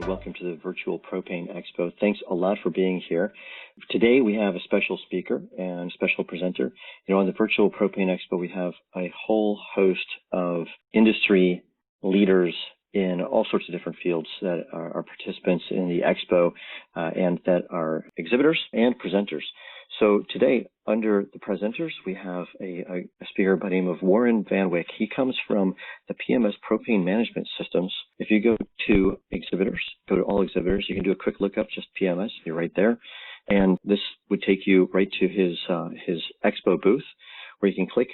welcome to the virtual Propane Expo. Thanks a lot for being here. Today we have a special speaker and special presenter. On the virtual Propane Expo, we have a whole host of industry leaders in all sorts of different fields that are participants in the Expo and that are exhibitors and presenters. So today, under the presenters, we have a speaker by the name of Warren Van Wyck. He comes from the PMS Propane Management Systems. If you go to exhibitors, go to all exhibitors, you can do a quick look up, just PMS, you're right there. And this would take you right to his Expo booth, where you can click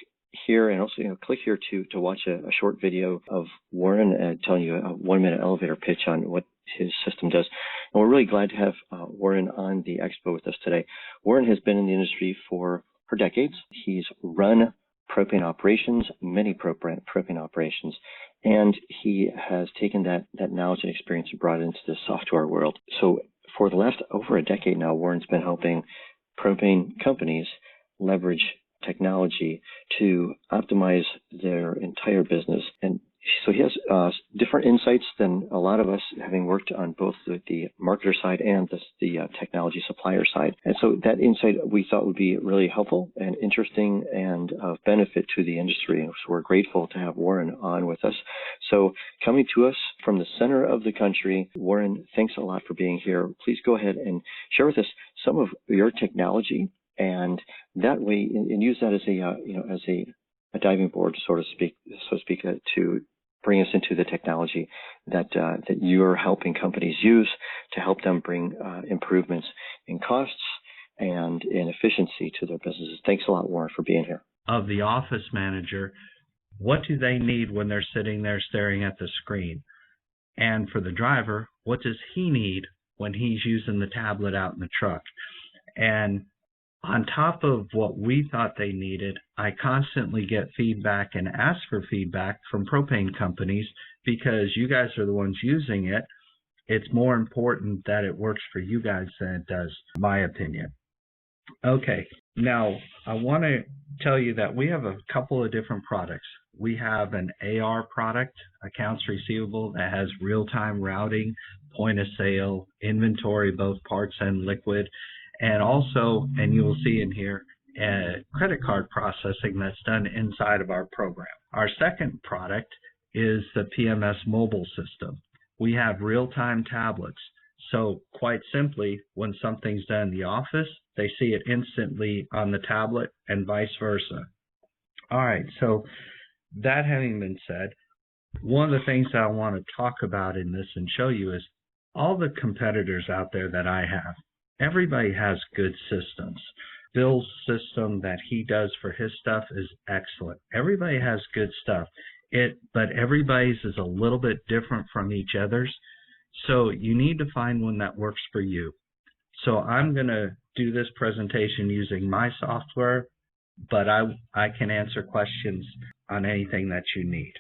here and also click here to watch a short video of Warren telling you a 1-minute elevator pitch on what his system does. And we're really glad to have Warren on the Expo with us today. Warren has been in the industry for decades. He's run propane operations, many propane operations, and he has taken that knowledge and experience and brought it into the software world. So for the last over a decade now, Warren's been helping propane companies leverage technology to optimize their entire business. And so he has different insights than a lot of us, having worked on both the marketer side and the technology supplier side. And so that insight we thought would be really helpful and interesting and of benefit to the industry. And so we're grateful to have Warren on with us. So coming to us from the center of the country, Warren, thanks a lot for being here. Please go ahead and share with us some of your technology, and that way, and use that as a diving board, so to speak, to bring us into the technology that you're helping companies use to help them bring improvements in costs and in efficiency to their businesses. Thanks a lot, Warren, for being here. Of the office manager, what do they need when they're sitting there staring at the screen? And for the driver, what does he need when he's using the tablet out in the truck? And on top of what we thought they needed, I constantly get feedback and ask for feedback from propane companies, because you guys are the ones using it. It's more important that it works for you guys than it does, in my opinion. Okay, now I want to tell you that we have a couple of different products. We have an AR product, accounts receivable, that has real-time routing, point of sale, inventory, both parts and liquid. And also, and you will see in here, credit card processing that's done inside of our program. Our second product is the PMS mobile system. We have real-time tablets. So quite simply, when something's done in the office, they see it instantly on the tablet and vice versa. All right, so that having been said, one of the things that I want to talk about in this and show you is all the competitors out there that I have. Everybody has good systems. Bill's system that he does for his stuff is excellent. Everybody has good stuff. But everybody's is a little bit different from each other's. So you need to find one that works for you. So I'm going to do this presentation using my software, but I can answer questions on anything that you need.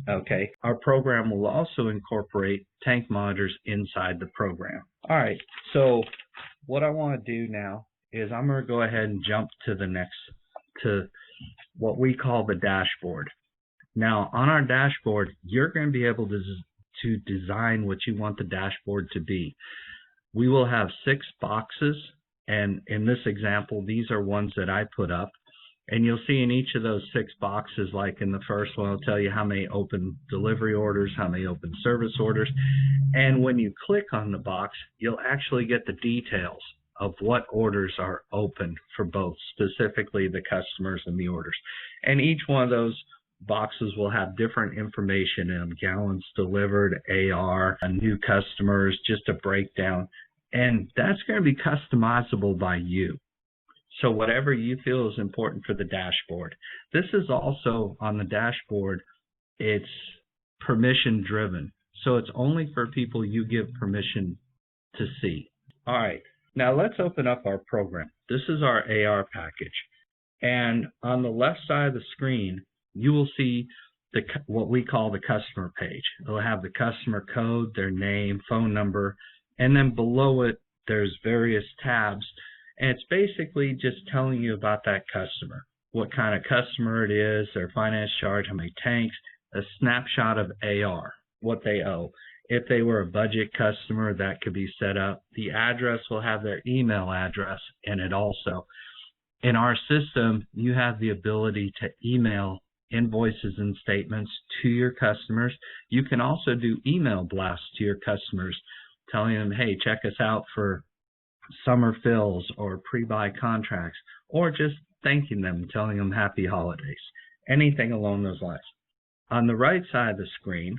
Okay, our program will also incorporate tank monitors inside the program. All right, so what I want to do now is I'm going to go ahead and jump to what we call the dashboard. Now, on our dashboard, you're going to be able to design what you want the dashboard to be. We will have 6 boxes, and in this example, these are ones that I put up. And you'll see in each of those 6 boxes, like in the first one, I'll tell you how many open delivery orders, how many open service orders. And when you click on the box, you'll actually get the details of what orders are open for both, specifically the customers and the orders. And each one of those boxes will have different information in them: gallons delivered, AR, new customers, just a breakdown. And that's going to be customizable by you. So whatever you feel is important for the dashboard. This is also on the dashboard, it's permission driven. So it's only for people you give permission to see. All right, now let's open up our program. This is our AR package. And on the left side of the screen, you will see what we call the customer page. It'll have the customer code, their name, phone number, and then below it, there's various tabs. And it's basically just telling you about that customer, what kind of customer it is, their finance charge, how many tanks, a snapshot of AR, what they owe. If they were a budget customer, that could be set up. The address will have their email address in it also. In our system, you have the ability to email invoices and statements to your customers. You can also do email blasts to your customers, telling them, hey, check us out for summer fills or pre-buy contracts, or just thanking them, telling them happy holidays, anything along those lines. On the right side of the screen,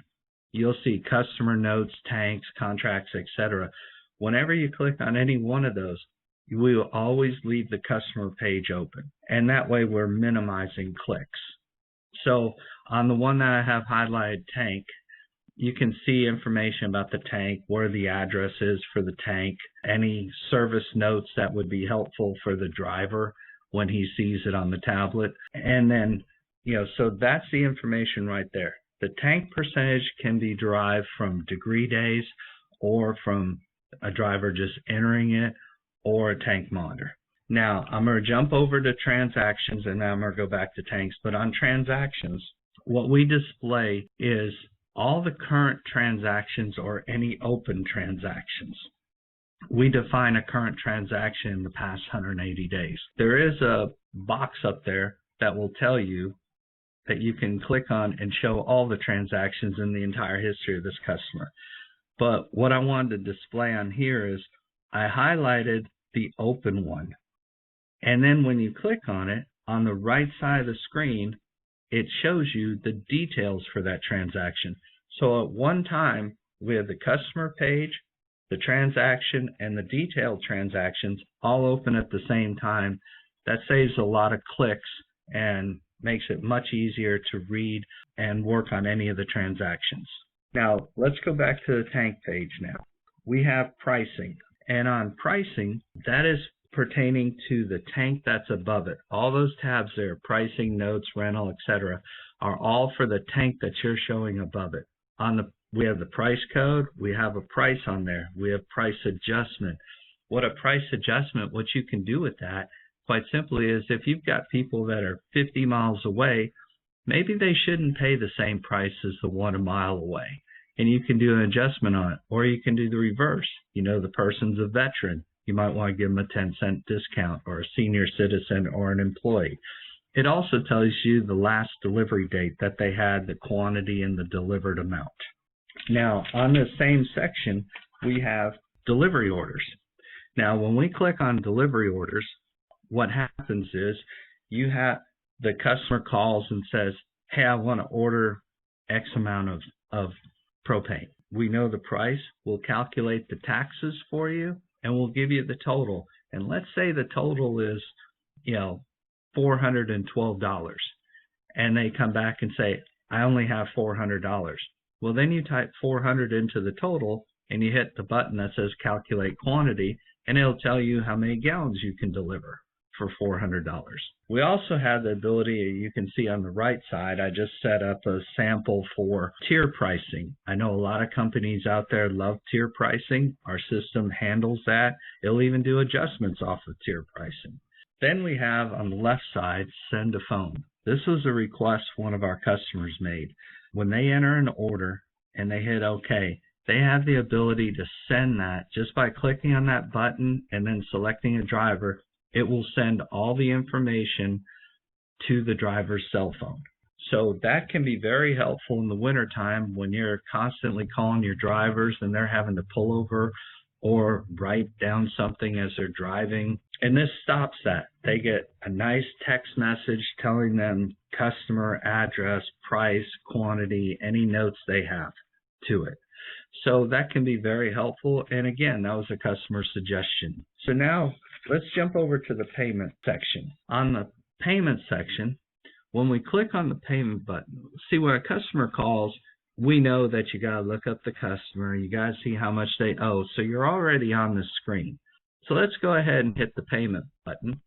you'll see customer notes, tanks, contracts, etc. Whenever you click on any one of those, we will always leave the customer page open, and that way we're minimizing clicks. So on the one that I have highlighted, tank, you can see information about the tank, where the address is for the tank, any service notes that would be helpful for the driver when he sees it on the tablet. And then, so that's the information right there. The tank percentage can be derived from degree days or from a driver just entering it or a tank monitor. Now, I'm going to jump over to transactions, and then I'm going to go back to tanks. But on transactions, what we display is all the current transactions or any open transactions. We define a current transaction in the past 180 days. There is a box up there that will tell you that you can click on and show all the transactions in the entire history of this customer. But what I wanted to display on here is I highlighted the open one. And then when you click on it, on the right side of the screen, it shows you the details for that transaction. So at one time, we have the customer page, the transaction, and the detailed transactions all open at the same time. That saves a lot of clicks and makes it much easier to read and work on any of the transactions. Now, let's go back to the tank page now. We have pricing. And on pricing, that is pertaining to the tank that's above it. All those tabs there, pricing, notes, rental, etc., are all for the tank that you're showing above it. We have the price code, we have a price on there, we have price adjustment. What a price adjustment, what you can do with that, quite simply, is if you've got people that are 50 miles away, maybe they shouldn't pay the same price as the one a mile away. And you can do an adjustment on it. Or you can do the reverse. The person's a veteran. You might want to give them a 10-cent discount, or a senior citizen, or an employee. It also tells you the last delivery date that they had, the quantity, and the delivered amount. Now, on the same section, we have delivery orders. Now, when we click on delivery orders, what happens is you have the customer calls and says, hey, I want to order X amount of propane. We know the price. We'll calculate the taxes for you, and we'll give you the total. And let's say the total is, $412. And they come back and say, I only have $400. Well, then you type 400 into the total, and you hit the button that says calculate quantity, and it'll tell you how many gallons you can deliver for $400. We also have the ability, you can see on the right side, I just set up a sample for tier pricing. I know a lot of companies out there love tier pricing. Our system handles that. It'll even do adjustments off of tier pricing. Then we have on the left side, send a phone. This was a request one of our customers made. When they enter an order and they hit OK, they have the ability to send that just by clicking on that button and then selecting a driver. It will send all the information to the driver's cell phone. So that can be very helpful in the wintertime when you're constantly calling your drivers and they're having to pull over or write down something as they're driving. And this stops that. They get a nice text message telling them customer, address, price, quantity, any notes they have to it. So that can be very helpful. And again, that was a customer suggestion. So now let's jump over to the payment section. On the payment section, when we click on the payment button, see when a customer calls, we know that you got to look up the customer. You got to see how much they owe. So you're already on the screen. So let's go ahead and hit the payment button.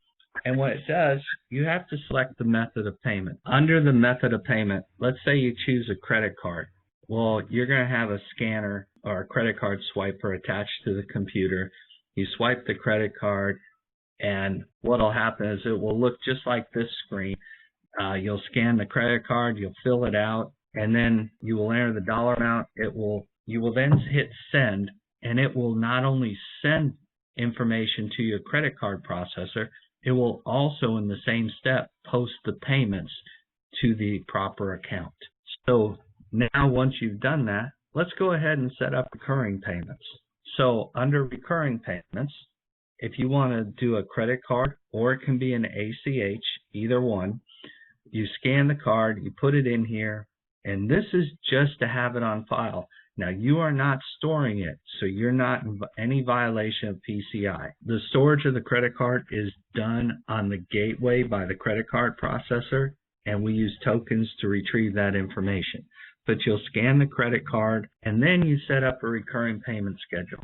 And what it does, you have to select the method of payment. Under the method of payment, let's say you choose a credit card. Well, you're going to have a scanner or a credit card swiper attached to the computer. You swipe the credit card, and what will happen is it will look just like this screen. You'll scan the credit card, you'll fill it out, and then you will enter the dollar amount. It will You will then hit send, and it will not only send information to your credit card processor, it will also, in the same step, post the payments to the proper account. So now once you've done that, let's go ahead and set up recurring payments. So under recurring payments, if you want to do a credit card, or it can be an ACH, either one, you scan the card, you put it in here, and this is just to have it on file. Now, you are not storing it, so you're not in any violation of PCI. The storage of the credit card is done on the gateway by the credit card processor, and we use tokens to retrieve that information. But you'll scan the credit card, and then you set up a recurring payment schedule.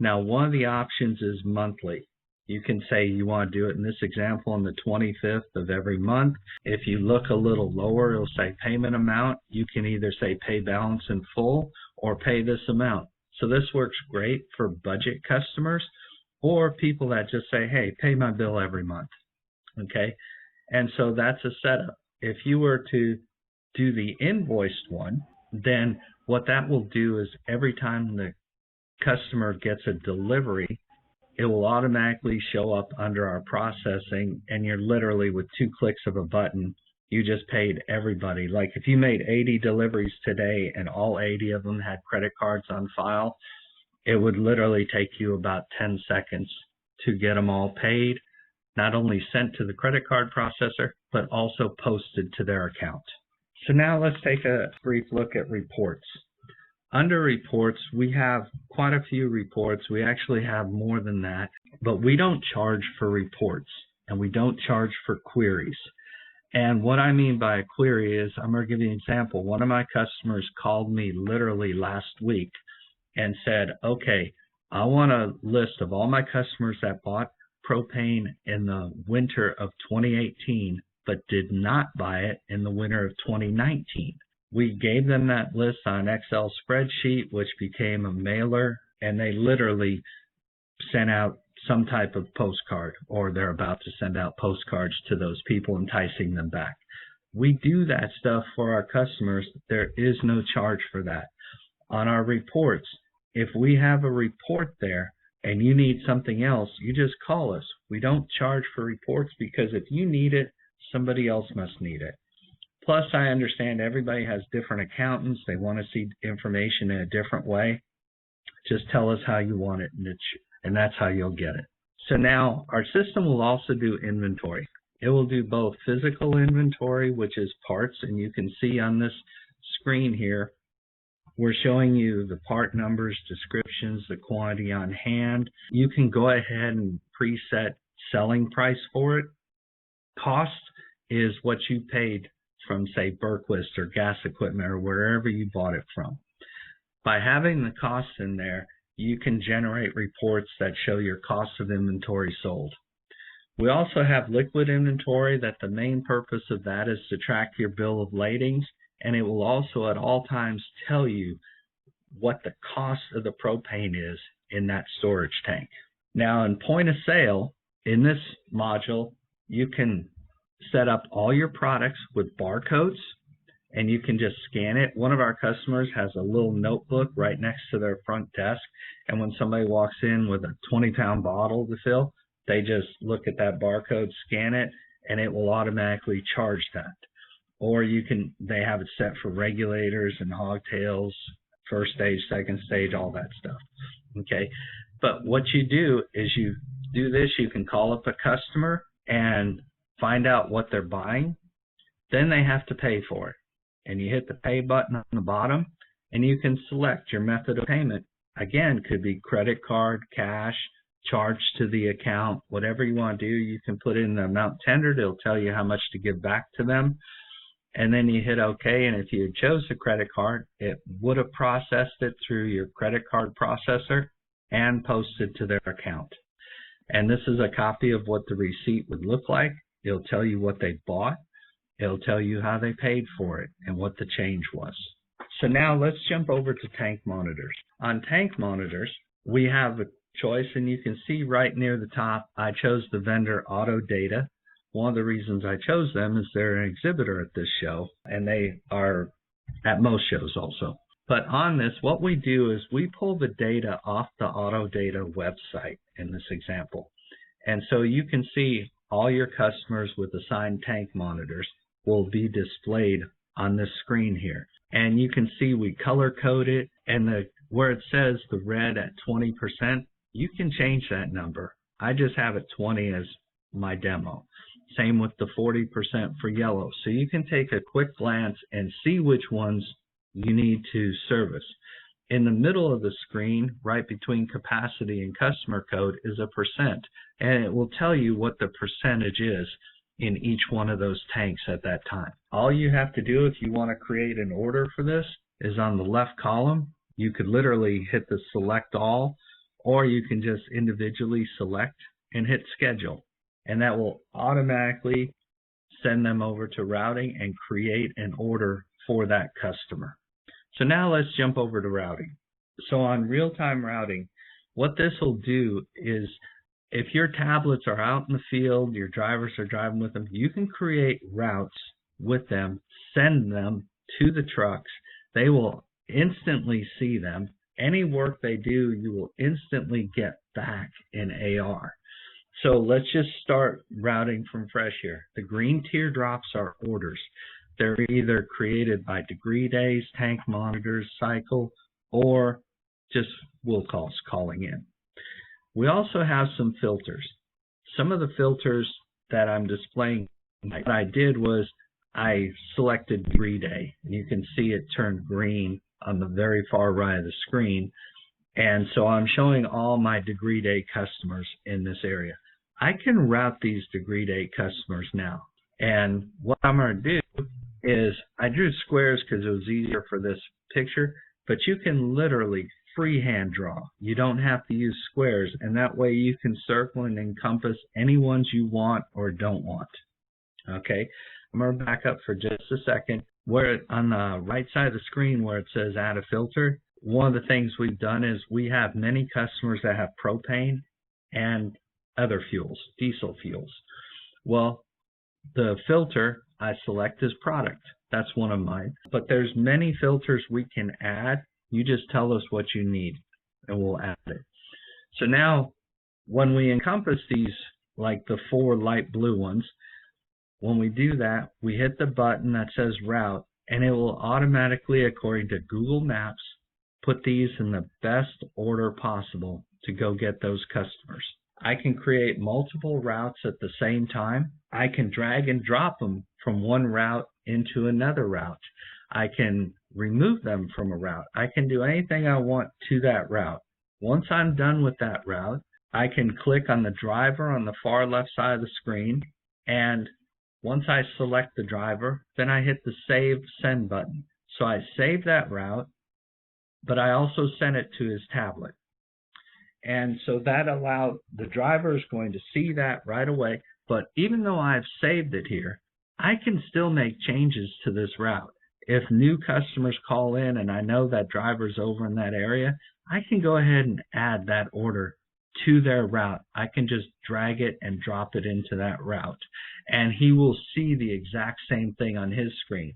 Now, one of the options is monthly. You can say you want to do it in this example on the 25th of every month. If you look a little lower, it'll say payment amount. You can either say pay balance in full or pay this amount. So this works great for budget customers or people that just say, hey, pay my bill every month. Okay, and so that's a setup. If you were to do the invoiced one, then what that will do is every time the customer gets a delivery, it will automatically show up under our processing, and you're literally with 2 clicks of a button, you just paid everybody. Like if you made 80 deliveries today and all 80 of them had credit cards on file, it would literally take you about 10 seconds to get them all paid, not only sent to the credit card processor, but also posted to their account. So now let's take a brief look at reports. Under reports, we have quite a few reports. We actually have more than that, but we don't charge for reports and we don't charge for queries. And what I mean by a query is, I'm going to give you an example. One of my customers called me literally last week and said, okay, I want a list of all my customers that bought propane in the winter of 2018, but did not buy it in the winter of 2019. We gave them that list on an Excel spreadsheet, which became a mailer, and they literally sent out some type of postcard, or they're about to send out postcards to those people, enticing them back. We do that stuff for our customers. There is no charge for that. On our reports, if we have a report there and you need something else, you just call us. We don't charge for reports because if you need it, somebody else must need it. Plus, I understand everybody has different accountants. They want to see information in a different way. Just tell us how you want it, and that's how you'll get it. So now our system will also do inventory. It will do both physical inventory, which is parts, and you can see on this screen here, we're showing you the part numbers, descriptions, the quantity on hand. You can go ahead and preset selling price for it. Cost is what you paid from, say, Berquist or Gas Equipment or wherever you bought it from. By having the costs in there, you can generate reports that show your cost of inventory sold. We also have liquid inventory, that the main purpose of that is to track your bill of ladings, and it will also at all times tell you what the cost of the propane is in that storage tank. Now in point of sale, in this module, you can set up all your products with barcodes, and you can just scan it. One of our customers has a little notebook right next to their front desk, and when somebody walks in with a 20-pound bottle to fill, they just look at that barcode, scan it, and it will automatically charge that. Or they have it set for regulators and hogtails, first stage, second stage, all that stuff. Okay, but what you do is you do this. You can call up a customer and find out what they're buying. Then they have to pay for it. And you hit the pay button on the bottom, and you can select your method of payment. Again, could be credit card, cash, charged to the account, whatever you want to do. You can put in the amount tendered. It'll tell you how much to give back to them. And then you hit OK, and if you chose a credit card, it would have processed it through your credit card processor and posted to their account. And this is a copy of what the receipt would look like. It'll tell you what they bought. It'll tell you how they paid for it and what the change was. So now let's jump over to tank monitors. On tank monitors, we have a choice, and you can see right near the top, I chose the vendor Auto Data. One of the reasons I chose them is they're an exhibitor at this show, and they are at most shows also. But on this, what we do is we pull the data off the AutoData website in this example. And so you can see all your customers with assigned tank monitors will be displayed on this screen here. And you can see we color code it, and where it says the red at 20%, you can change that number. I just have it 20 as my demo. Same with the 40% for yellow. So you can take a quick glance and see which ones you need to service. In the middle of the screen, right between capacity and customer code, is a percent, and it will tell you what the percentage is in each one of those tanks at that time. All you have to do if you want to create an order for this is on the left column. You could literally hit the select all, or you can just individually select and hit schedule, and that will automatically send them over to routing and create an order for that customer. So now let's jump over to routing. So on real-time routing, what this will do is if your tablets are out in the field, your drivers are driving with them, you can create routes with them, send them to the trucks. They will instantly see them. Any work they do, you will instantly get back in AR. So let's just start routing from fresh here. The green teardrops are orders. They're either created by degree days, tank monitors, cycle, or just will calls calling in. We also have some filters. Some of the filters that I'm displaying, what I did was I selected degree day. You can see it turned green on the very far right of the screen. And so I'm showing all my degree day customers in this area. I can route these degree day customers now. And what I'm going to do is I drew squares because it was easier for this picture, but you can literally freehand draw. You don't have to use squares, and that way you can circle and encompass any ones you want or don't want. Okay, I'm going to back up for just a second. Where on the right side of the screen where it says add a filter, one of the things we've done is we have many customers that have propane and other fuels, diesel fuels. Well, the filter I select as product. That's one of mine. But there's many filters we can add. You just tell us what you need and we'll add it. So now when we encompass these, like the 4 light blue ones, when we do that, we hit the button that says route, and it will automatically, according to Google Maps, put these in the best order possible to go get those customers. I can create multiple routes at the same time. I can drag and drop them from one route into another route. I can remove them from a route. I can do anything I want to that route. Once I'm done with that route, I can click on the driver on the far left side of the screen, and once I select the driver, then I hit the Save Send button. So I save that route, but I also send it to his tablet. And so that allowed the driver is going to see that right away. But even though I've saved it here, I can still make changes to this route. If new customers call in and I know that driver's over in that area, I can go ahead and add that order to their route. I can just drag it and drop it into that route, and he will see the exact same thing on his screen.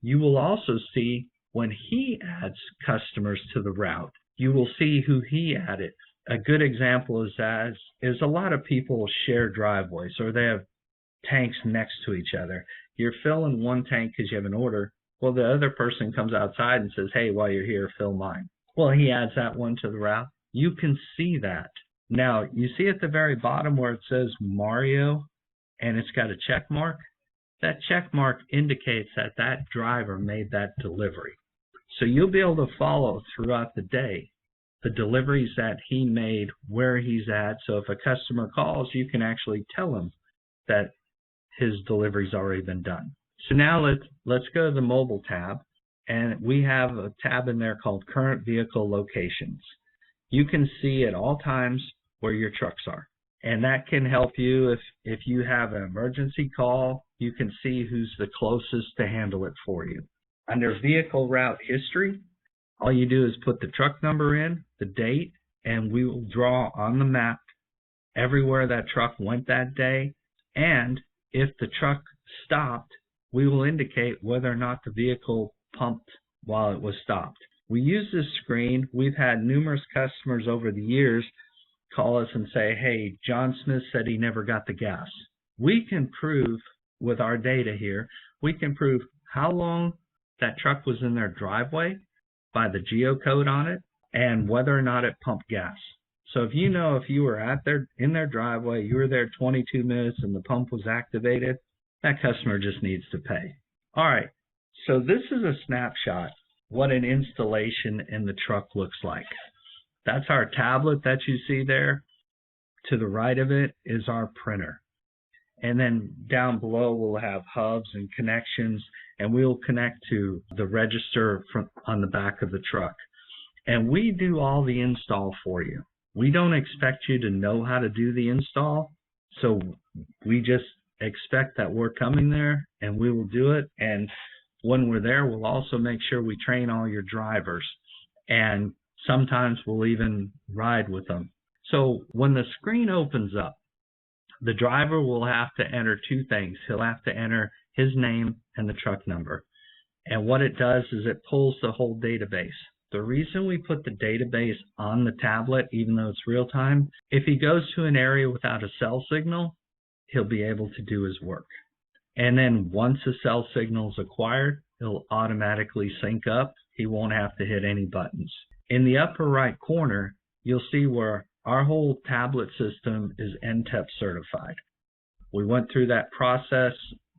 You will also see when he adds customers to the route, you will see who he added. A good example is a lot of people share driveways, or they have tanks next to each other. You're filling one tank because you have an order. Well, the other person comes outside and says, hey, while you're here, fill mine. Well, he adds that one to the route. You can see that. Now, you see at the very bottom where it says Mario and it's got a check mark? That check mark indicates that that driver made that delivery. So you'll be able to follow throughout the day the deliveries that he made, where he's at. So if a customer calls, you can actually tell him that his delivery's already been done. So now let's go to the mobile tab, and we have a tab in there called Current Vehicle Locations. You can see at all times where your trucks are, and that can help you if you have an emergency call. You can see who's the closest to handle it for you. Under Vehicle Route History, all you do is put the truck number in, the date, and we will draw on the map everywhere that truck went that day. And if the truck stopped, we will indicate whether or not the vehicle pumped while it was stopped. We use this screen. We've had numerous customers over the years call us and say, hey, John Smith said he never got the gas. We can prove with our data here, we can prove how long that truck was in their driveway by the geocode on it and whether or not it pumped gas. So if you were in their driveway, you were there 22 minutes and the pump was activated, that customer just needs to pay. All right, so this is a snapshot what an installation in the truck looks like. That's our tablet that you see there. To the right of it is our printer. And then down below we'll have hubs and connections, and we'll connect to the register on the back of the truck. And we do all the install for you. We don't expect you to know how to do the install, so we just expect that we're coming there and we will do it. And when we're there, we'll also make sure we train all your drivers, and sometimes we'll even ride with them. So when the screen opens up, the driver will have to enter two things. He'll have to enter his name and the truck number. And what it does is it pulls the whole database. The reason we put the database on the tablet, even though it's real time, if he goes to an area without a cell signal, he'll be able to do his work. And then once a cell signal is acquired, it'll automatically sync up. He won't have to hit any buttons. In the upper right corner, you'll see where our whole tablet system is NTEP certified. We went through that process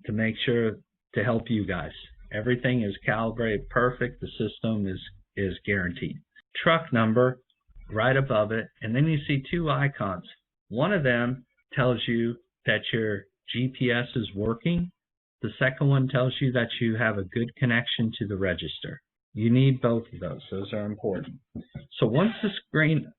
to make sure to help you guys. Everything is calibrated perfect. The system is guaranteed. Truck number right above it, and then you see two icons. One of them tells you that your GPS is working. The second one tells you that you have a good connection to the register. You need both of those. Those are important. So once the screen,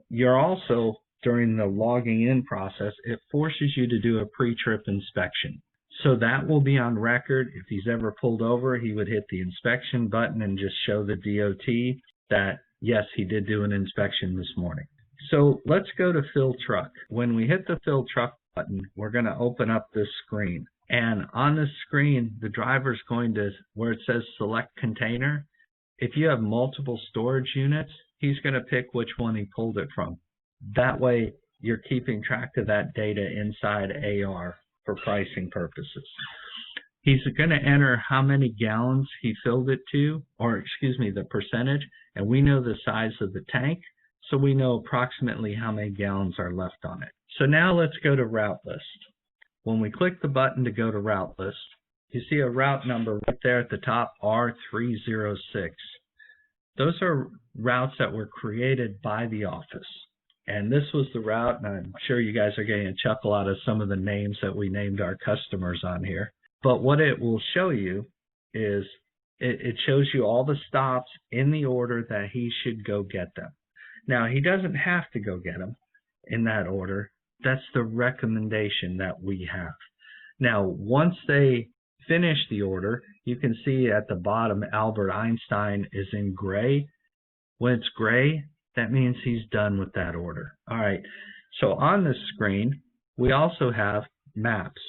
you're also, during the logging in process, it forces you to do a pre-trip inspection. So that will be on record. If he's ever pulled over, he would hit the inspection button and just show the DOT that, yes, he did do an inspection this morning. So let's go to Fill Truck. When we hit the Fill Truck button, we're going to open up this screen. And on this screen, the driver's going to, where it says Select Container, if you have multiple storage units, he's going to pick which one he pulled it from. That way, you're keeping track of that data inside AR for pricing purposes. He's going to enter how many gallons he filled it to, or excuse me, the percentage, and we know the size of the tank, so we know approximately how many gallons are left on it. So now let's go to Route List. When we click the button to go to Route List, you see a route number right there at the top, R306. Those are routes that were created by the office. And this was the route, and I'm sure you guys are getting a chuckle out of some of the names that we named our customers on here. But what it will show you is it shows you all the stops in the order that he should go get them. Now, he doesn't have to go get them in that order. That's the recommendation that we have. Now, once they finish the order, you can see at the bottom Albert Einstein is in gray. When it's gray, that means he's done with that order. All right, so on this screen, we also have maps.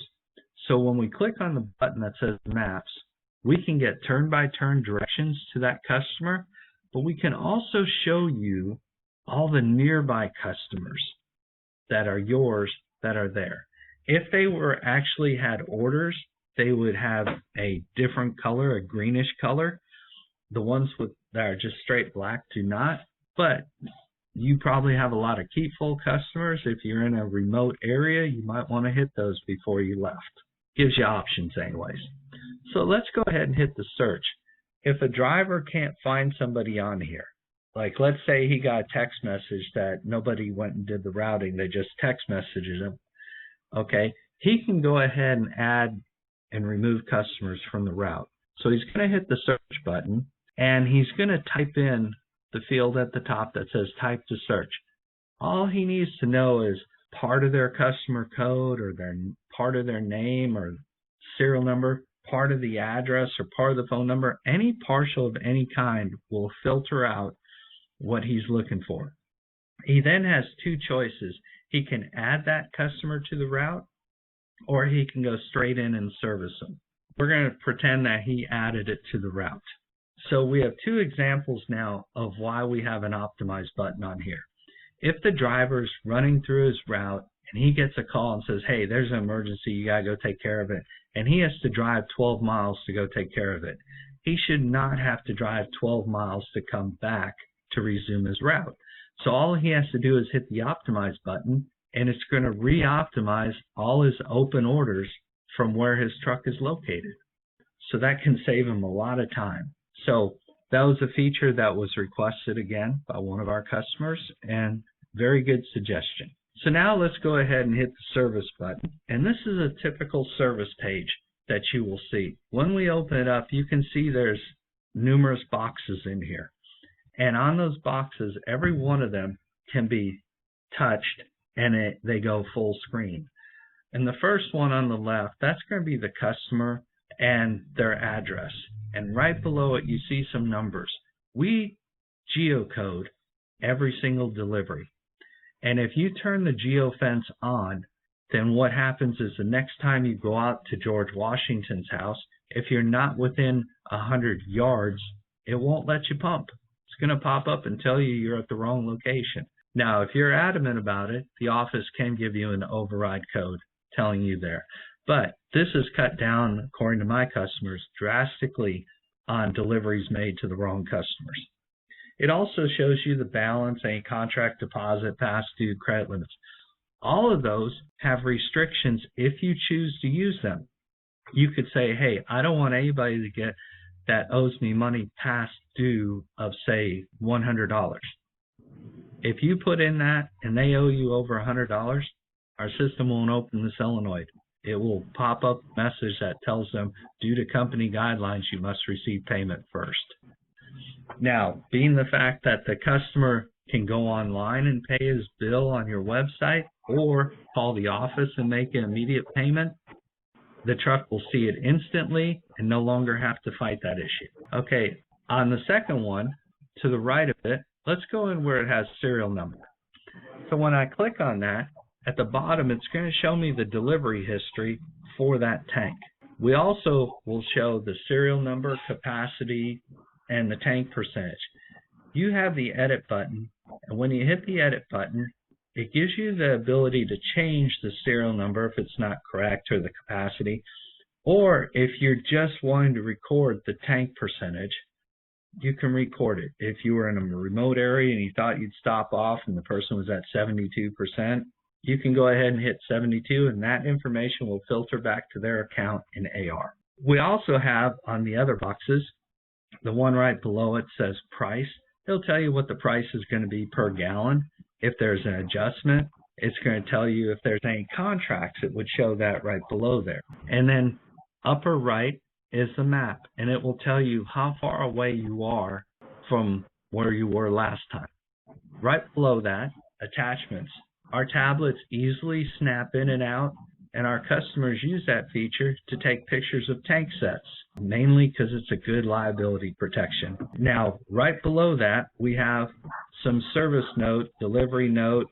So when we click on the button that says maps, we can get turn-by-turn directions to that customer, but we can also show you all the nearby customers that are yours that are there. If they were actually had orders, they would have a different color, a greenish color. The ones that are just straight black do not, but you probably have a lot of keep full customers. If you're in a remote area, you might want to hit those before you left. Gives you options anyways. So let's go ahead and hit the search. If a driver can't find somebody on here, like let's say he got a text message that nobody went and did the routing, they just text messages him, okay, he can go ahead and add and remove customers from the route. So he's going to hit the search button, and he's going to type in the field at the top that says type to search. All he needs to know is part of their customer code, or part of their name or serial number, part of the address or part of the phone number. Any partial of any kind will filter out what he's looking for. He then has two choices. He can add that customer to the route, or he can go straight in and service them. We're going to pretend that he added it to the route. So we have two examples now of why we have an optimize button on here. If the driver's running through his route and he gets a call and says, hey, there's an emergency, you got to go take care of it, and he has to drive 12 miles to go take care of it, he should not have to drive 12 miles to come back to resume his route. So all he has to do is hit the optimize button, and it's going to re-optimize all his open orders from where his truck is located. So that can save him a lot of time. So that was a feature that was requested again by one of our customers, and very good suggestion. So now let's go ahead and hit the service button. And this is a typical service page that you will see. When we open it up, you can see there's numerous boxes in here. And on those boxes, every one of them can be touched and they go full screen. And the first one on the left, that's going to be the customer and their address. And right below it, you see some numbers. We geocode every single delivery. And if you turn the geofence on, then what happens is the next time you go out to George Washington's house, if you're not within 100 yards, it won't let you pump. It's going to pop up and tell you you're at the wrong location. Now, if you're adamant about it, the office can give you an override code telling you there. But this is cut down, according to my customers, drastically on deliveries made to the wrong customers. It also shows you the balance, any contract deposit, past due, credit limits. All of those have restrictions if you choose to use them. You could say, hey, I don't want anybody to get that owes me money past due of, say, $100. If you put in that and they owe you over $100, our system won't open the solenoid. It will pop up a message that tells them, due to company guidelines, you must receive payment first. Now, being the fact that the customer can go online and pay his bill on your website or call the office and make an immediate payment, the truck will see it instantly and no longer have to fight that issue. Okay, on the second one, to the right of it, let's go in where it has serial number. So when I click on that, at the bottom, it's going to show me the delivery history for that tank. We also will show the serial number, capacity, and the tank percentage. You have the edit button, and when you hit the edit button, it gives you the ability to change the serial number if it's not correct, or the capacity, or if you're just wanting to record the tank percentage, you can record it. If you were in a remote area and you thought you'd stop off and the person was at 72%, you can go ahead and hit 72, and that information will filter back to their account in AR. We also have on the other boxes, the one right below it says price. It'll tell you what the price is going to be per gallon. If there's an adjustment, it's going to tell you if there's any contracts. It would show that right below there. And then upper right is the map, and it will tell you how far away you are from where you were last time. Right below that, attachments. Our tablets easily snap in and out, and our customers use that feature to take pictures of tank sets, mainly because it's a good liability protection. Now, right below that, we have some service note, delivery note,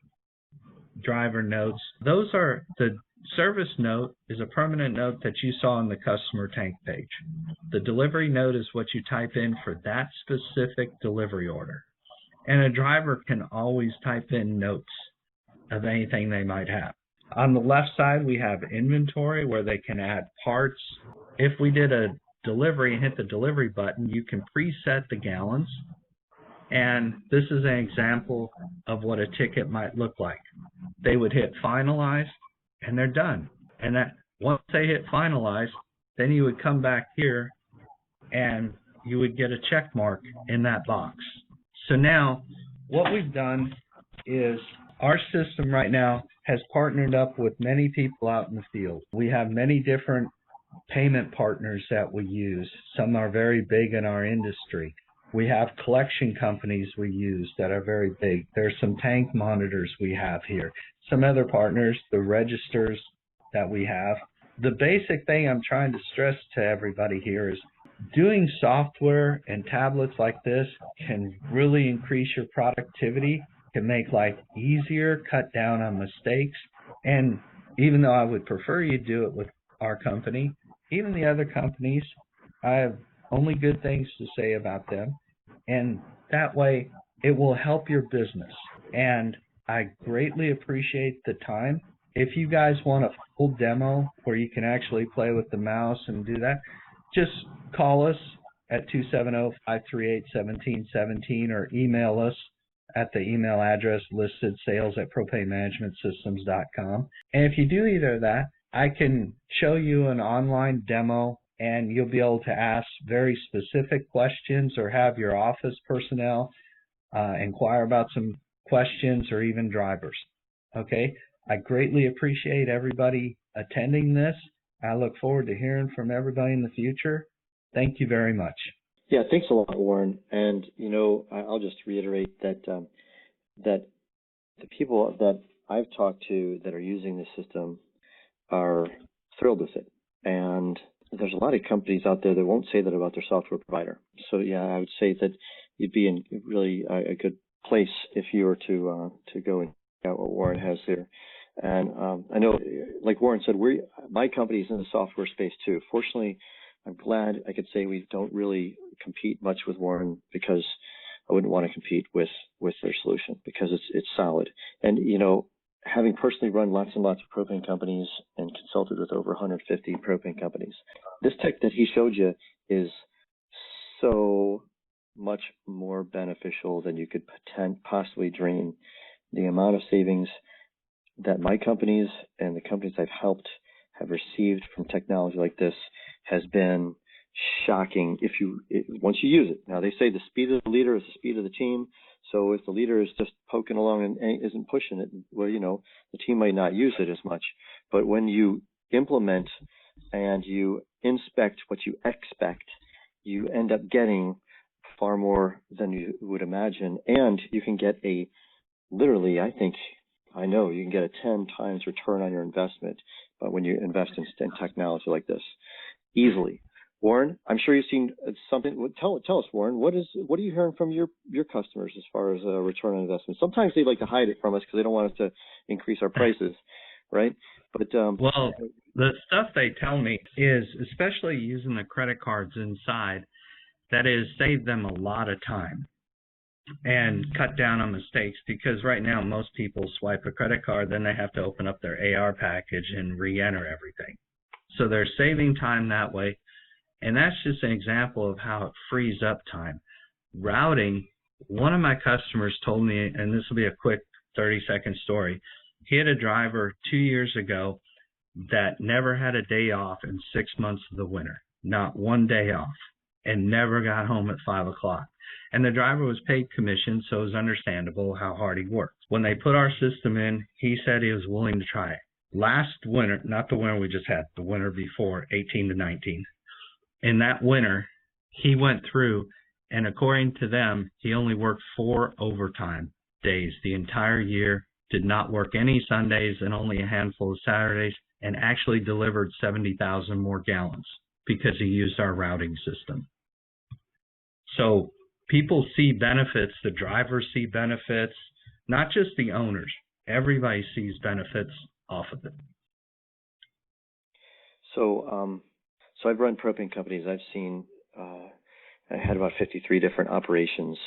driver notes. Those are the service note is a permanent note that you saw on the customer tank page. The delivery note is what you type in for that specific delivery order. And a driver can always type in notes of anything they might have. On the left side, we have inventory where they can add parts. If we did a delivery and hit the delivery button, you can preset the gallons. And this is an example of what a ticket might look like. They would hit finalize, and they're done. And that once they hit finalize, then you would come back here and you would get a check mark in that box. So now what we've done is our system right now has partnered up with many people out in the field. We have many different payment partners that we use. Some are very big in our industry. We have collection companies we use that are very big. There's some tank monitors we have here. Some other partners, the registers that we have. The basic thing I'm trying to stress to everybody here is doing software and tablets like this can really increase your productivity, can make life easier, cut down on mistakes. And even though I would prefer you do it with our company, even the other companies, I have only good things to say about them. And that way it will help your business. And I greatly appreciate the time. If you guys want a full demo where you can actually play with the mouse and do that, just call us at 270-538-1717 or email us at the email address listed, sales@propanemanagementsystems.com. And if you do either of that, I can show you an online demo, and you'll be able to ask very specific questions or have your office personnel inquire about some questions, or even drivers. Okay, I greatly appreciate everybody attending this. I look forward to hearing from everybody in the future. Thank you very much. Yeah, thanks a lot, Warren. And I'll just reiterate that that the people that I've talked to that are using this system are thrilled with it. And there's a lot of companies out there that won't say that about their software provider. So yeah, I would say that you'd be in really a good place if you were to go and check out what Warren has there. And I know, like Warren said, my company's in the software space too. Fortunately, I'm glad I could say we don't really compete much with Warren, because I wouldn't want to compete with their solution, because it's solid. And having personally run lots and lots of propane companies and consulted with over 150 propane companies, this tech that he showed you is so much more beneficial than you could possibly dream. The amount of savings that my companies and the companies I've helped have received from technology like this has been shocking once you use it. Now, they say the speed of the leader is the speed of the team. So if the leader is just poking along and isn't pushing it, well, the team might not use it as much. But when you implement and you inspect what you expect, you end up getting far more than you would imagine. And you can get literally, I know you can get a 10 times return on your investment when you invest in technology like this, easily. Warren, I'm sure you've seen something. Tell us, Warren, what are you hearing from your customers as far as return on investment? Sometimes they like to hide it from us because they don't want us to increase our prices, right? But well, the stuff they tell me is, especially using the credit cards inside, that is save them a lot of time and cut down on mistakes, because right now most people swipe a credit card, then they have to open up their AR package and re-enter everything. So they're saving time that way. And that's just an example of how it frees up time. Routing, one of my customers told me, and this will be a quick 30-second story, he had a driver 2 years ago that never had a day off in 6 months of the winter, not one day off, and never got home at 5 o'clock. And the driver was paid commission, so it was understandable how hard he worked. When they put our system in, he said he was willing to try it. Last winter, not the winter we just had, the winter before, 18 to 19, in that winter, he went through, and according to them, he only worked 4 overtime days the entire year, did not work any Sundays and only a handful of Saturdays, and actually delivered 70,000 more gallons because he used our routing system. So people see benefits, the drivers see benefits, not just the owners. Everybody sees benefits off of it. So I've run propane companies. I've seen, I had about 53 different operations.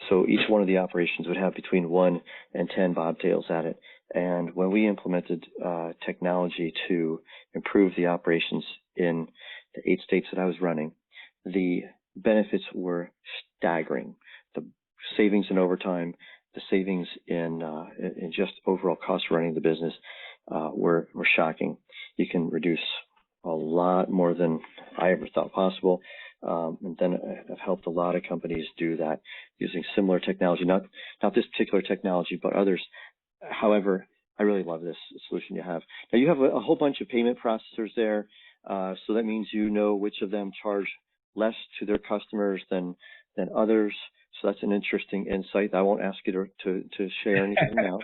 So each one of the operations would have between 1 and 10 bobtails at it. And when we implemented technology to improve the operations in the 8 states that I was running, the benefits were staggering. The savings in overtime, the savings in just overall cost running the business were shocking. You can reduce a lot more than I ever thought possible. And then I've helped a lot of companies do that using similar technology, not this particular technology, but others. However, I really love this solution you have. Now, you have a whole bunch of payment processors there. So that means which of them charge less to their customers than others. So that's an interesting insight. I won't ask you to share anything now.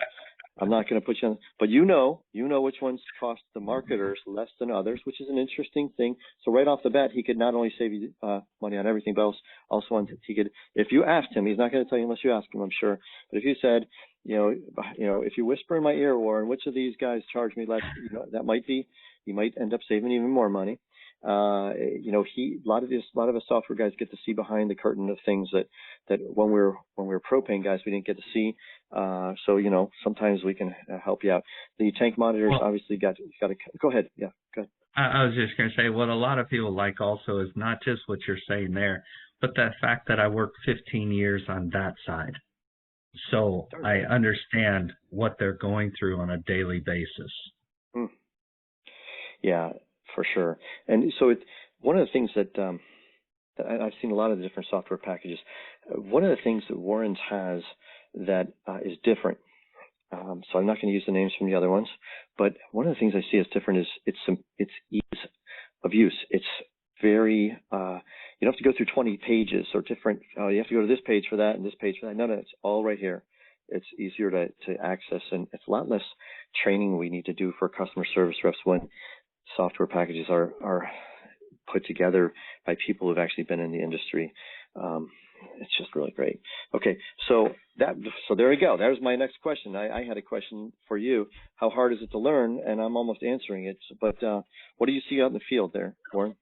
I'm not going to put you on, but you know which ones cost the marketers less than others, which is an interesting thing. So right off the bat, he could not only save you money on everything, but also he could, if you asked him, he's not going to tell you unless you ask him, I'm sure. But if you said, if you whisper in my ear, Warren, which of these guys charge me less, that might be, you might end up saving even more money. A lot of us software guys get to see behind the curtain of things that when we're propane guys we didn't get to see. So sometimes we can help you out. The tank monitors obviously got to go ahead. Yeah, go ahead. I was just going to say what a lot of people like also is not just what you're saying there, but the fact that I worked 15 years on that side. So I understand what they're going through on a daily basis. Yeah, for sure. And so one of the things that I've seen a lot of the different software packages. One of the things that Warren's has that is different. So I'm not going to use the names from the other ones, but one of the things I see as different is its ease of use. It's very you don't have to go through 20 pages or different. You have to go to this page for that and this page for that. No, it's all right here. It's easier to access, and it's a lot less training we need to do for customer service reps when software packages are put together by people who've actually been in the industry. It's just really great. Okay, so there we go. That was my next question. I had a question for you. How hard is it to learn? And I'm almost answering it. But what do you see out in the field there, Warren?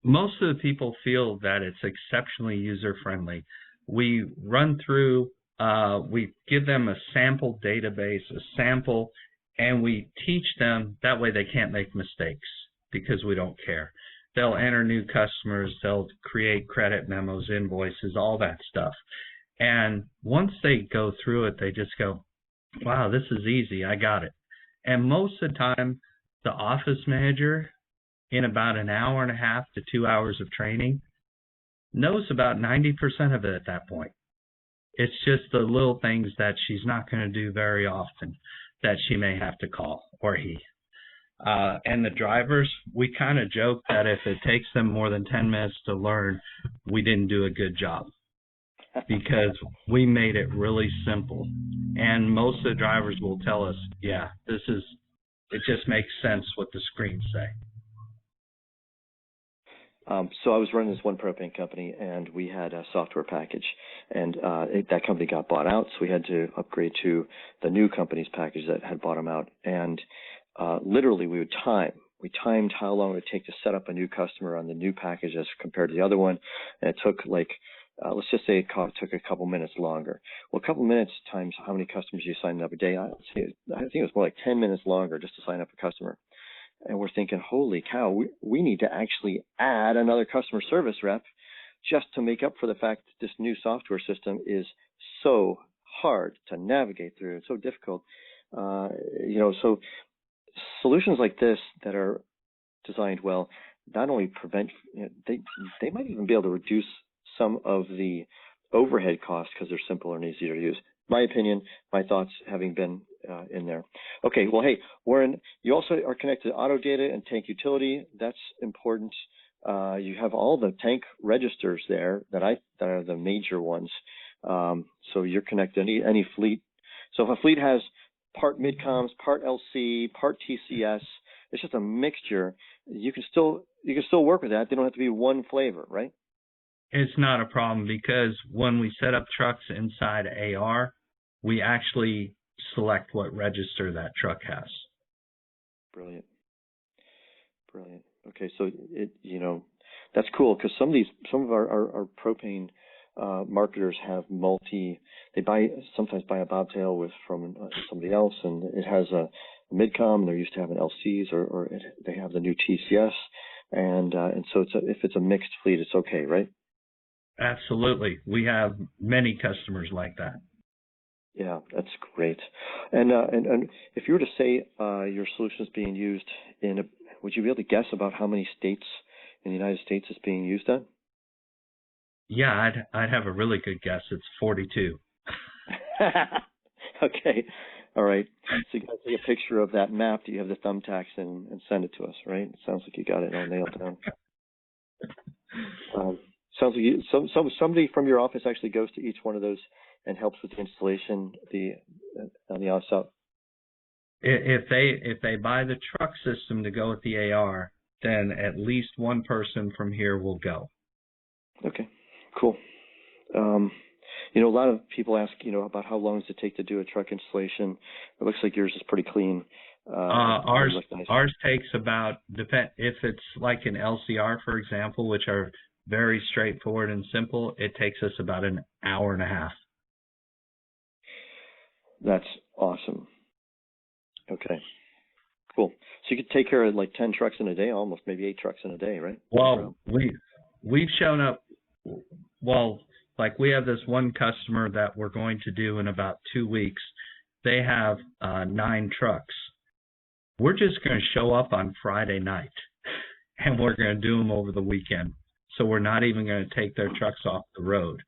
Most of the people feel that it's exceptionally user-friendly. We run through, we give them a sample database, a sample, and we teach them. That way they can't make mistakes because we don't care. They'll enter new customers, they'll create credit memos, invoices, all that stuff. And once they go through it, they just go, wow, this is easy, I got it. And most of the time, the office manager, in about an hour and a half to 2 hours of training, knows about 90% of it at that point. It's just the little things that she's not going to do very often that she may have to call, or he. And the drivers, we kind of joke that if it takes them more than 10 minutes to learn, we didn't do a good job because we made it really simple. And most of the drivers will tell us, yeah, it just makes sense what the screens say. So I was running this one propane company, and we had a software package, and that company got bought out, so we had to upgrade to the new company's package that had bought them out. And literally, we timed how long it would take to set up a new customer on the new package as compared to the other one, and it took let's just say it took a couple minutes longer. Well, a couple minutes times how many customers you signed up a day, I think it was more like 10 minutes longer just to sign up a customer. And we're thinking, holy cow, we need to actually add another customer service rep just to make up for the fact that this new software system is so hard to navigate through. It's so difficult. So solutions like this that are designed well not only prevent, they might even be able to reduce some of the overhead costs because they're simple and easier to use. My opinion, my thoughts having been in there. Okay, well, hey, Warren, you also are connected to auto data and tank utility. That's important. You have all the tank registers there that are the major ones. So you're connected to any fleet. So if a fleet has part midcoms, part LC, part TCS, it's just a mixture. You can still work with that. They don't have to be one flavor, right? It's not a problem because when we set up trucks inside AR, we actually select what register that truck has. Brilliant. Okay, so that's cool because some of our propane marketers have they sometimes buy a bobtail from somebody else, and it has a midcom, and they're used to having LCs, or they have the new TCS, and so if it's a mixed fleet, it's okay, right? Absolutely. We have many customers like that. Yeah, that's great. And if you were to say your solution is being used would you be able to guess about how many states in the United States it's being used in? Yeah, I'd have a really good guess. It's 42. Okay, all right. So you got to take a picture of that map that you have the thumbtacks and send it to us, right? It sounds like you got it all nailed down. Sounds like somebody from your office actually goes to each one of those and helps with the installation on the outside. If they buy the truck system to go with the AR, then at least one person from here will go. Okay, cool. A lot of people ask, about how long does it take to do a truck installation. It looks like yours is pretty clean. Ours look nice. ours takes about, if it's like an LCR, for example, which are very straightforward and simple, it takes us about an hour and a half. That's awesome. Okay, cool. So you could take care of like 10 trucks in a day, almost maybe 8 trucks in a day, right? Well, we've shown up. Well, like we have this one customer that we're going to do in about 2 weeks. They have 9 trucks. We're just going to show up on Friday night, and we're going to do them over the weekend. So we're not even going to take their trucks off the road.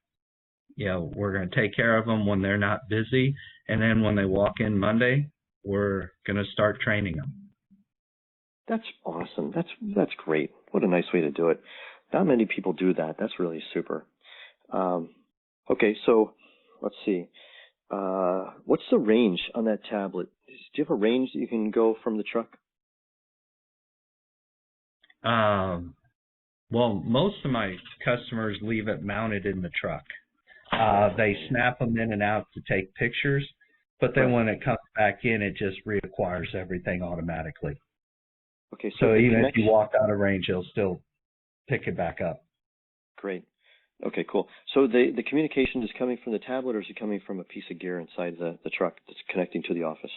You know, we're going to take care of them when they're not busy, and then when they walk in Monday, we're going to start training them. That's awesome. That's great. What a nice way to do it. Not many people do that. That's really super. Okay, so let's see. What's the range on that tablet? Do you have a range that you can go from the truck? Well, most of my customers leave it mounted in the truck. They snap them in and out to take pictures, but then when it comes back in, it just reacquires everything automatically. Okay, so even if you walk out of range, it'll still pick it back up. Great. Okay, cool. So the communication is coming from the tablet, or is it coming from a piece of gear inside the truck that's connecting to the office?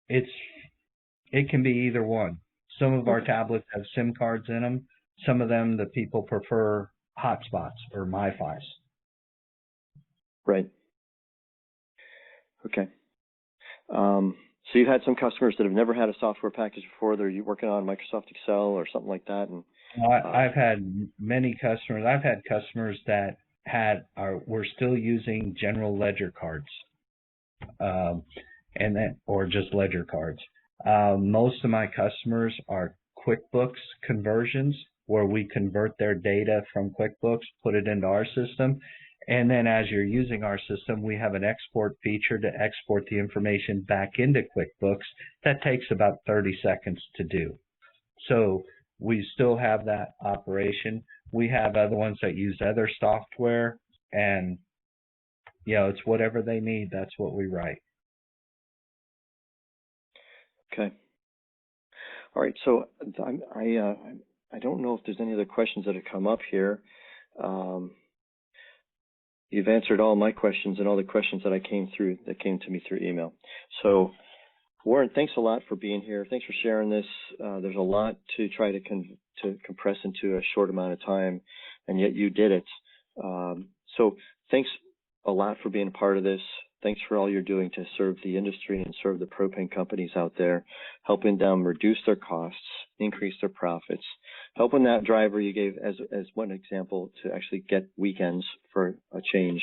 It can be either one. Some of our tablets have SIM cards in them. Some of them, the people prefer hotspots or MiFis. Right. Okay. So you've had some customers that have never had a software package before. They're working on Microsoft Excel or something like that. And I've had many customers. I've had customers that were still using general ledger cards, or just ledger cards. Most of my customers are QuickBooks conversions, where we convert their data from QuickBooks, put it into our system, and then as you're using our system, we have an export feature to export the information back into QuickBooks. That takes about 30 seconds to do. So we still have that operation. We have other ones that use other software, and it's whatever they need. That's what we write. Okay. All right. So I don't know if there's any other questions that have come up here. You've answered all my questions and all the questions that came to me through email. So Warren, thanks a lot for being here. Thanks for sharing this. There's a lot to try to compress into a short amount of time, and yet you did it. So thanks a lot for being a part of this. Thanks for all you're doing to serve the industry and serve the propane companies out there, helping them reduce their costs, increase their profits, helping that driver you gave as one example to actually get weekends for a change,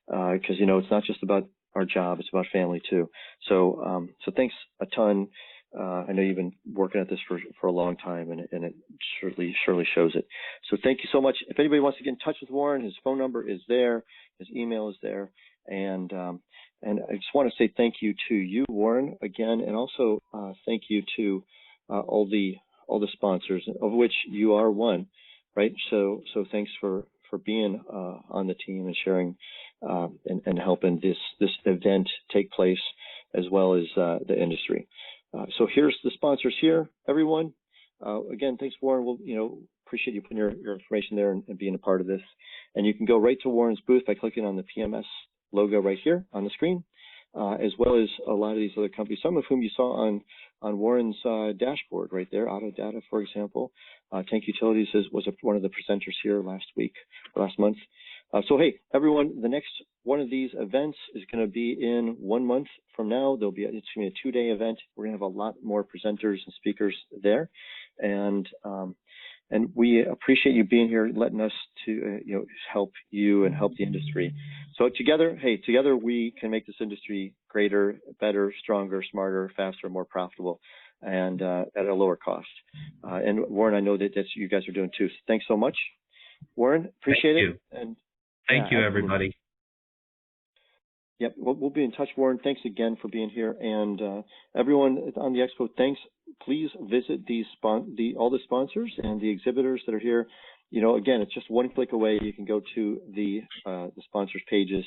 because it's not just about our job, it's about family too. So thanks a ton. I know you've been working at this for a long time, and it surely shows it. So thank you so much. If anybody wants to get in touch with Warren, his phone number is there, his email is there, and I just want to say thank you to you, Warren, again, and also thank you to all the sponsors, of which you are one, right? So thanks for being on the team and sharing and helping this event take place, as well as the industry. So here's the sponsors here, everyone. Again, thanks, Warren. We'll appreciate you putting your information there and being a part of this. And you can go right to Warren's booth by clicking on the PMS logo right here on the screen, as well as a lot of these other companies, some of whom you saw on Warren's dashboard right there. Auto Data, for example. Tank Utilities was one of the presenters here last month. So hey, everyone, the next one of these events is going to be in 1 month from now. It's going to be a 2-day event. We're going to have a lot more presenters and speakers there, and we appreciate you being here, letting us to help you and help the industry. So together we can make this industry greater, better, stronger, smarter, faster, more profitable, and at a lower cost. And Warren, I know that's you guys are doing too. So thanks so much, Warren. Appreciate it. And thank you, everybody. Yep, we'll be in touch, Warren. Thanks again for being here, and everyone on the Expo. Thanks. Please visit all the sponsors and the exhibitors that are here. Again, it's just one click away. You can go to the sponsors pages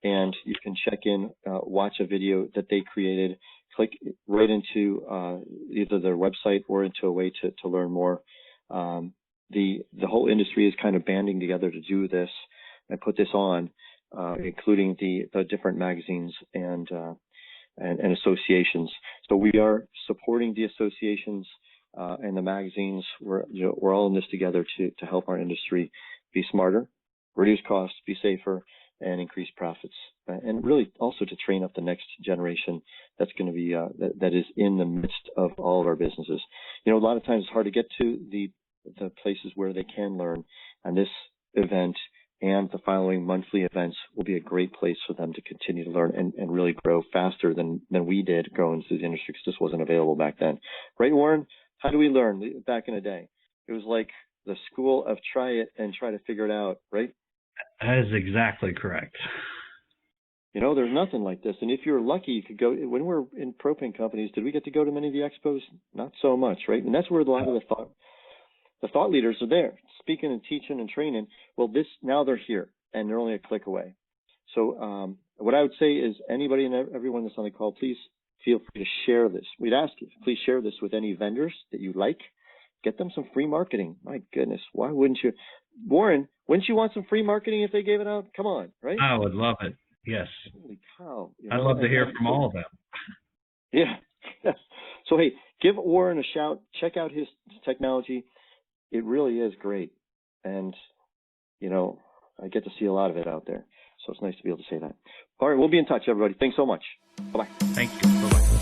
and you can check in, watch a video that they created, click right into either their website or into a way to learn more. The whole industry is kind of banding together to do this and put this on, including the different magazines and associations. So we are supporting the associations and the magazines. We're all in this together to help our industry be smarter, reduce costs, be safer, and increase profits, and really also to train up the next generation that's going to be that is in the midst of all of our businesses. A lot of times it's hard to get to the places where they can learn, and this event and the following monthly events will be a great place for them to continue to learn and really grow faster than we did growing through the industry, because this wasn't available back then. Right, Warren? How do we learn back in the day? It was like the school of try it and try to figure it out, right? That is exactly correct. There's nothing like this. And if you're lucky, you could go. When we're in propane companies, did we get to go to many of the expos? Not so much, right? And that's where a lot of the thought leaders are there, speaking and teaching and training. Well, now they're here, and they're only a click away. So what I would say is anybody and everyone that's on the call, please feel free to share this. We'd ask you, please share this with any vendors that you like. Get them some free marketing. My goodness, why wouldn't you? Warren, wouldn't you want some free marketing if they gave it out? Come on, right? I would love it. Yes. Holy cow. I'd love to hear from all of them. Yeah. So, hey, give Warren a shout. Check out his technology. It really is great. And, I get to see a lot of it out there. So it's nice to be able to say that. All right, we'll be in touch, everybody. Thanks so much. Bye-bye. Thank you. Bye-bye.